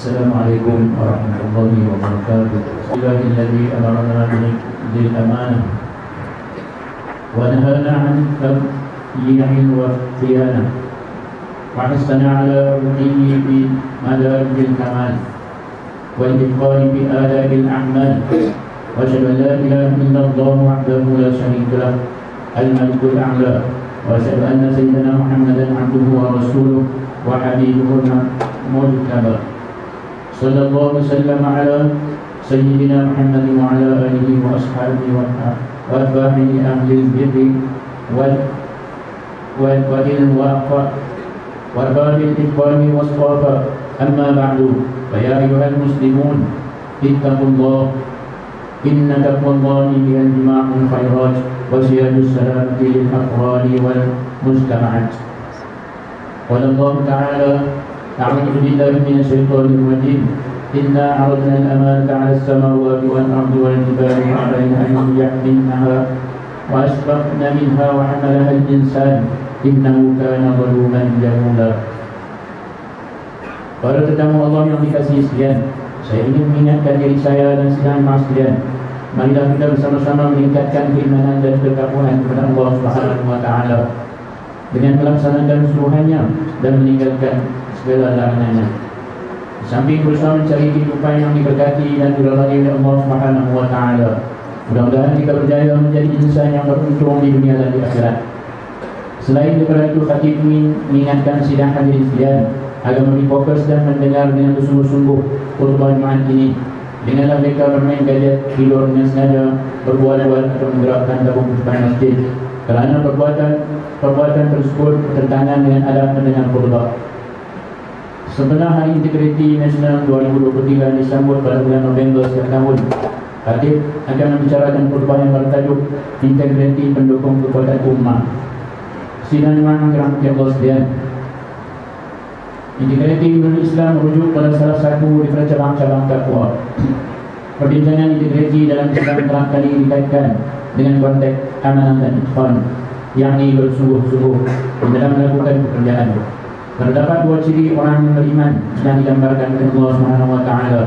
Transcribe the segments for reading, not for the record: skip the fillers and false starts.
السلام عليكم ورحمة الله وبركاته. الله الذي أمرنا بالأمانة ونهانا عن التضييع والخيانة وحثنا على رقيه بمدارج الكمال والإتقان بآداب الأعمال وأشهد أن لا إله إلا الله وحده لا شريك له الملك الأعلى وأشهد أن سيدنا محمدا عبده ورسوله وحبيبه المجتبى صلى الله وسلم على سيدنا محمد وعلى آله وأصحابه وأتباعه أهل البر والعلم وأرباب الإتقان والصفاء. أما بعد فيا أيها المسلمون اتقوا الله إن تقوى الله هي جماع الخيرات وزياد السلامة للأفراد والمجتمعات. قال الله تعالى: أعوذ بالله من الشيطان الرجيم إنا عرضنا الأمانة على السماوات والأرض والجبال فأبين أن يحملنها وأشفقن منها وحملها الإنسان إنه كان ظلوما جهولا. Para tetamu Allah yang dikasihi sekalian, saya ingin mengingatkan diri saya dan sedang sekalian, marilah kita bersama-sama meningkatkan keimanan dan ketakwaan kepada Allah Subhanahu wa taala dengan melaksanakan suruhannya dan meninggalkan segala larangannya. Di samping berusaha mencari kehidupan yang diberkati dan diridhai oleh Allah Subhanahu wa taala, mudah-mudahan kita berjaya menjadi insan yang beruntung di dunia dan di akhirat. Selain daripada itu, khatib ingin mengingatkan sidang hadirin sekalian agar lebih fokus dan mendengar dengan bersungguh-sungguh khutbah Jumaat ini. Janganlah mereka bermain gadget, tidur dengan sengaja, berbuat-buat atau menggerakkan tabung depan masjid, kerana perbuatan tersebut bertentangan dengan adab mendengar khutbah. Sebenar Hari Integriti Nasional 2023 disambut pada bulan November setiap tahun, khatib akan membicarakan khutbah yang bertajuk Integriti Pendukung Kekuatan Ummah. Sidang Jumaat yang Allah sekalian, integriti menurut Islam merujuk pada salah satu daripada cabang-cabang takwa. Perbincangan integriti dalam Islam kerap kali dikaitkan dengan konteks amanah dan itqan, yakni bersungguh-sungguh dalam melakukan pekerjaan. Terdapat dua ciri orang yang beriman yang digambarkan oleh Allah Subhanahu wa taala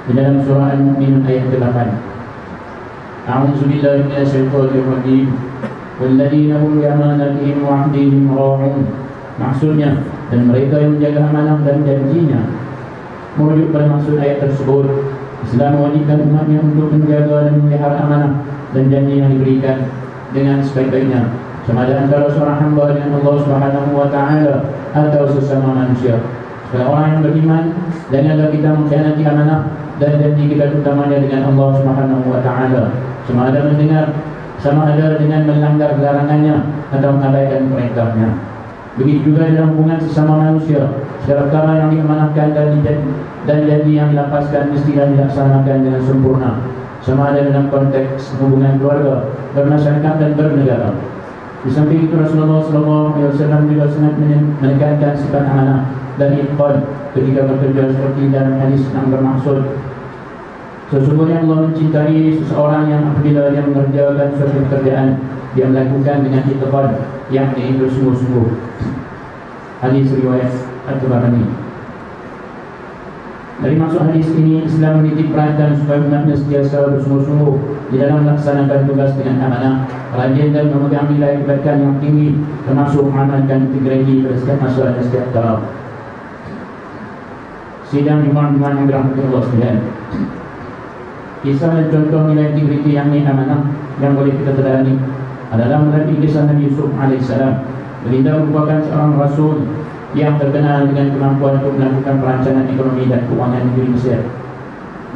di dalam surah Al-Mu'minun ayat 8. A'udzu billahi minasyaitonir rajim. Walladzina hum bi amanatihim wa 'ahdihim ra'un. Maksudnya, dan mereka yang menjaga amanah dan janjinya. Merujuk pada maksud ayat tersebut, Islam mewajibkan umatnya untuk menjaga dan memelihara amanah dan janji yang diberikan dengan sebaik-baiknya, sama ada antara seorang hamba dengan Allah Subhanahu wa taala atau sesama manusia. Sebagai orang yang beriman, janganlah kita mengkhianati amanah dan janji kita utamanya dengan Allah Subhanahu wa taala, sama ada dengan melanggar larangannya atau mengabaikan perintahnya. Begitu juga dalam hubungan sesama manusia, segala perkara yang diamanahkan dan janji yang dilapaskan mestilah dilaksanakan dengan sempurna, sama ada dalam konteks hubungan keluarga, bermasyarakat dan bernegara. Di samping itu, Rasulullah SAW juga sangat menekankan sifat amanah dan itqan ketika bekerja, seperti dalam hadis yang bermaksud, sesungguhnya Allah mencintai seseorang yang apabila dia mengerjakan suatu pekerjaan, dia melakukan dengan itqan, yakni bersungguh-sungguh. Hadis riwayat At-Tabarani. Dari maksud hadis ini, Islam menitik beratkan supaya umatnya sentiasa bersungguh-sungguh di dalam melaksanakan tugas dengan amanah, rajin dan memegang nilai kebaikan yang tinggi, termasuk mengamalkan integriti pada setiap masa dan setiap tahap. Sidang Jumaat yang dirahmati Allah sekalian, kisah dan contoh nilai integriti yang ini amanah yang boleh kita teladani adalah melalui kisah Nabi Yusuf AS. Baginda merupakan seorang rasul yang terkenal dengan kemampuan untuk melakukan perancangan ekonomi dan keuangan negeri Mesir.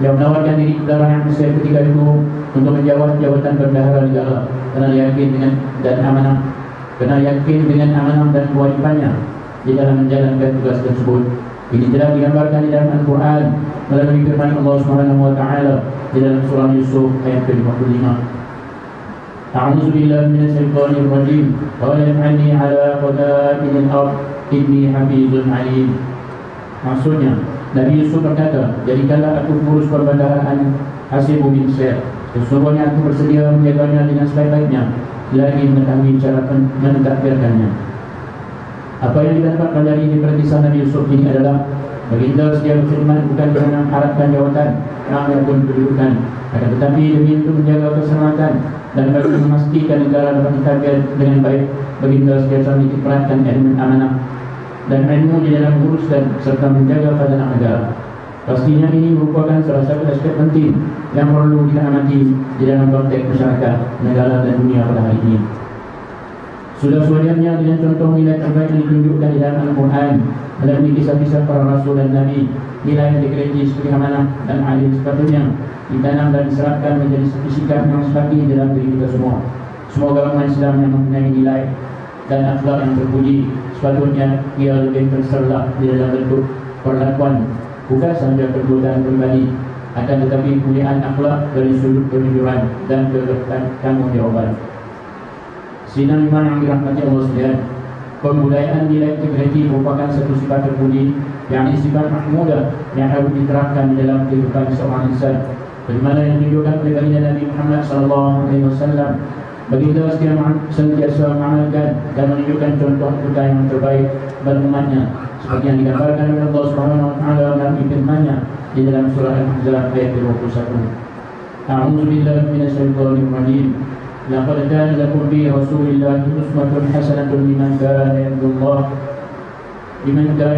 Dia menawarkan diri kepada rakyat Mesir ketika itu untuk menjawab jabatan bendahara negara kerana yakin dengan amanah dan kewajibannya di dalam menjalankan tugas tersebut. Ini telah digambarkan di dalam Al-Quran melalui firman Allah Subhanahu wa taala di dalam surah Yusuf ayat ke-55. A'udzu billahi minasyaitonir rajim. Qala ij'alni 'ala khaza'inil ardh inni hafizun 'alim. Maksudnya, Nabi Yusuf berkata, jadikanlah aku pengurus perbendaharaan hasil bumi Mesir. Sesungguhnya aku bersedia menjaganya dengan sebaik-baiknya, lagi mengetahui cara mentadbirkannya. Apa yang kita dapatkan dari kisah Nabi Yusuf ini adalah Baginda setia berkhidmat bukan kerana mengharapkan jawatan maupun kedudukan, akan tetapi demi untuk menjaga keselamatan dan bagi memastikan negara dapat ditampil dengan baik. Baginda setia menitikberatkan ilmu amanah dan ilmu di dalam urus dan serta menjaga khazanah negara. Pastinya ini merupakan salah satu aspek penting yang perlu kita amati di dalam konteks masyarakat, negara dan dunia pada hari ini. Sudah sewajarnya dengan contoh nilai terbaik yang ditunjukkan di dalam Al-Quran melalui kisah-kisah para Rasul dan Nabi. Nilai integriti seperti amanah dan adil sepatutnya ditanam dan diserapkan menjadi satu sikap yang sepatutnya dalam diri kita semua. Semoga umat Islam yang mempunyai nilai dan akhlak yang terpuji sepatutnya ia lebih terserlah di dalam bentuk perlakuan, bukan sahaja perbuatan pribadi, akan tetapi kemuliaan akhlak dari sudut kejujuran dan bertanggungjawab. Sidang iman yang dirahmati Allah sekalian, pembudayaan nilai integriti merupakan satu sifat terpuji, yang sifat mahmudah yang harus diterapkan di dalam kehidupan seorang insan. Bagaimana yang ditunjukkan oleh baginda Nabi Muhammad SAW. Baginda sentiasa mengamalkan dan menunjukkan contoh kita yang terbaik bagi umatnya, seperti yang digambarkan oleh Allah Subhanahu Wa Taala dalam firman-Nya di dalam surah Al-Ahzab ayat 21. A'udzu billahi minasyaitonir rajim. Laqad kana lakum fi Rasulillahi uswatun hasanatun liman kana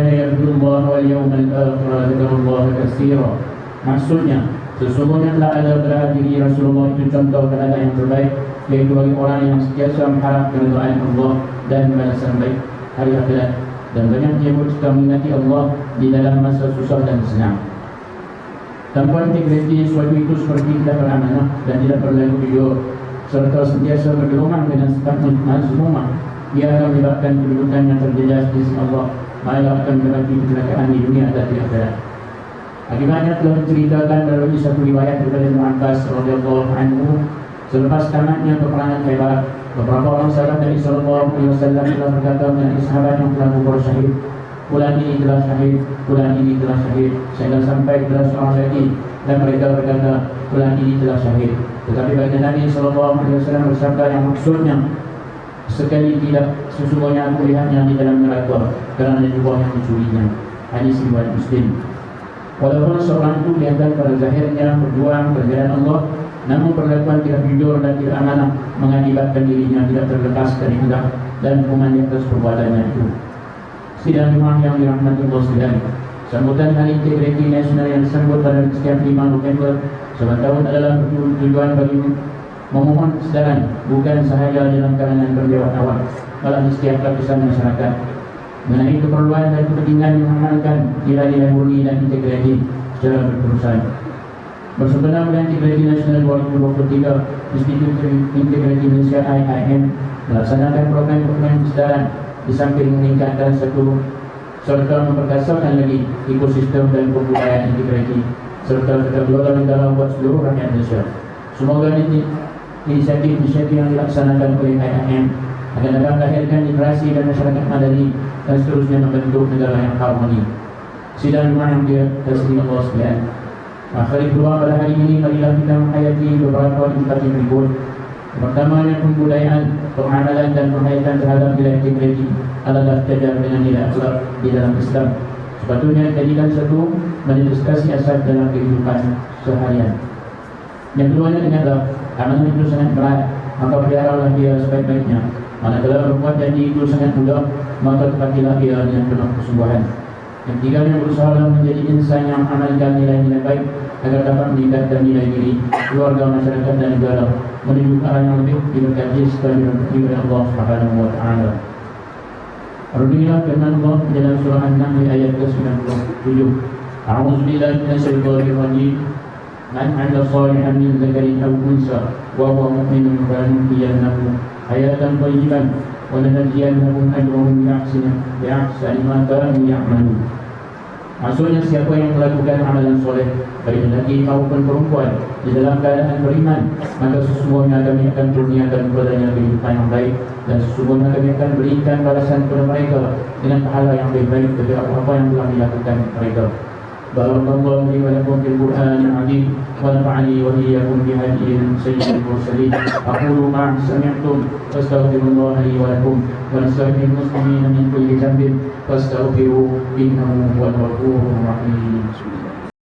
yarjullaha wal yawmal akhir wa dzakarallaha katsiran. Maksudnya, sesungguhnya telah ada pada diri Rasulullah itu contoh teladan yang terbaik, yaitu bagi orang yang sentiasa mengharap keridhaan Allah dan balasan baik hari akhirat, dan banyak dia bersuka mengingati Allah di dalam masa susah dan senang. Tanpa integriti suatu itu seperti tidak beramanah dan tidak berlaku jujur, serta sentiasa bergelumang dengan sikap mazmumah, ia akan menyebabkan kedudukan yang terjejas di sisi Allah, malah akan mendapati kecelakaan di dunia dan di akhirat. Akibatnya telah diceritakan melalui satu riwayat daripada Ibnu Abbas radhiyallahu anhu, selepas tamatnya peperangan Khaibar, beberapa orang sahabat Nabi sallallahu alaihi wasallam telah berkata mengenai sahabat yang telah gugur syahid, fulan ini telah syahid, fulan ini telah syahid, sehingga sampai kepada seorang lagi dan mereka berkata fulan ini telah syahid. Tetapi baginda Nabi sallallahu alaihi wasallam bersabda yang maksudnya, sekali tidak, sesungguhnya aku lihatnya di dalam neraka kerana jubah yang dicurinya. Hadis riwayat Muslim. Walaupun seorang itu kelihatan pada zahirnya berjuang berjalan Allah, namun perlakuan tidak jujur dan tidak amanah mengakibatkan dirinya tidak terlepas dari hendak dan hukuman di atas perbuatannya itu. Sidang jemaah yang dirahmati Allah sekalian, sambutan Hari Integriti Nasional yang disambut pada setiap 5 November setiap tahun adalah tujuan bagi memohon kesedaran bukan sahaja dalam kalangan berjawab awam, malah di setiap lapisan masyarakat mengenai keperluan dan kepentingan mengamalkan nilai-nilai murni dan integriti secara berterusan. Bersempena dengan Integriti Nasional 2023, Institut Integriti Malaysia IIM melaksanakan program-program kesedaran di samping meningkatkan serta memperkasakan lagi ekosistem dan kebudayaan integriti serta tata kelola negara buat seluruh rakyat Malaysia. Semoga inisiatif yang dilaksanakan oleh IIM akan dapat melahirkan generasi dan masyarakat madani dan seterusnya membentuk negara yang harmoni. Sidang jemaah yang dikasihi Allah sekalian, akhir kedua pada hari ini, marilah kita menghayati beberapa inisiatif berikut. Pertama, yang pembudayaan, pengamalan dan penghayatan terhadap nilai integriti adalah sejajar dengan nilai akhlak di dalam Islam. Sepatutnya dijadikan satu manifestasi asas dalam kehidupan seharian. Yang keduanya dengarlah, amanah itu sangat berat, maka peliharalah dia sebaik-baiknya. Manakala berbuat janji itu sangat mudah, maka tepatilah dia dengan penuh kesungguhan. Yang ketiganya, berusaha menjadi insan yang amalkan nilai-nilai baik agar dapat meningkatkan nilai diri, keluarga, masyarakat dan negara menuju ke arah yang lebih diberkati serta dirahmati oleh Allah Subhanahu Wa Taala. Arunilah firman Allah dalam surah An-Nahl ayat ke-97. A'udzu billahi minasyaitonir rajim. Man 'amila shalihan min dzakarin aw unsa wa huwa mu'minun falyuhyiyannahu hayatan thayyiban wa lanajziyannahum ajrahum bi'ahsani ma kanu ya'malun. Maksudnya, siapa yang melakukan amalan soleh, baik lelaki maupun perempuan, di dalam keadaan beriman, maka sesungguhnya kami akan kurniakan kepadanya kehidupan yang baik, dan sesungguhnya kami akan berikan balasan kepada mereka dengan pahala yang lebih baik dari apa yang telah dilakukan mereka. بارك الله لي ولكم في القرآن العظيم ونفعني وإياكم بهدي سيد المرسلين. أقول ما سمعتم فاستغفر الله لي ولكم ولسائر المسلمين من كل ذنب فاستغفروه إنه هو الغفور الرحيم.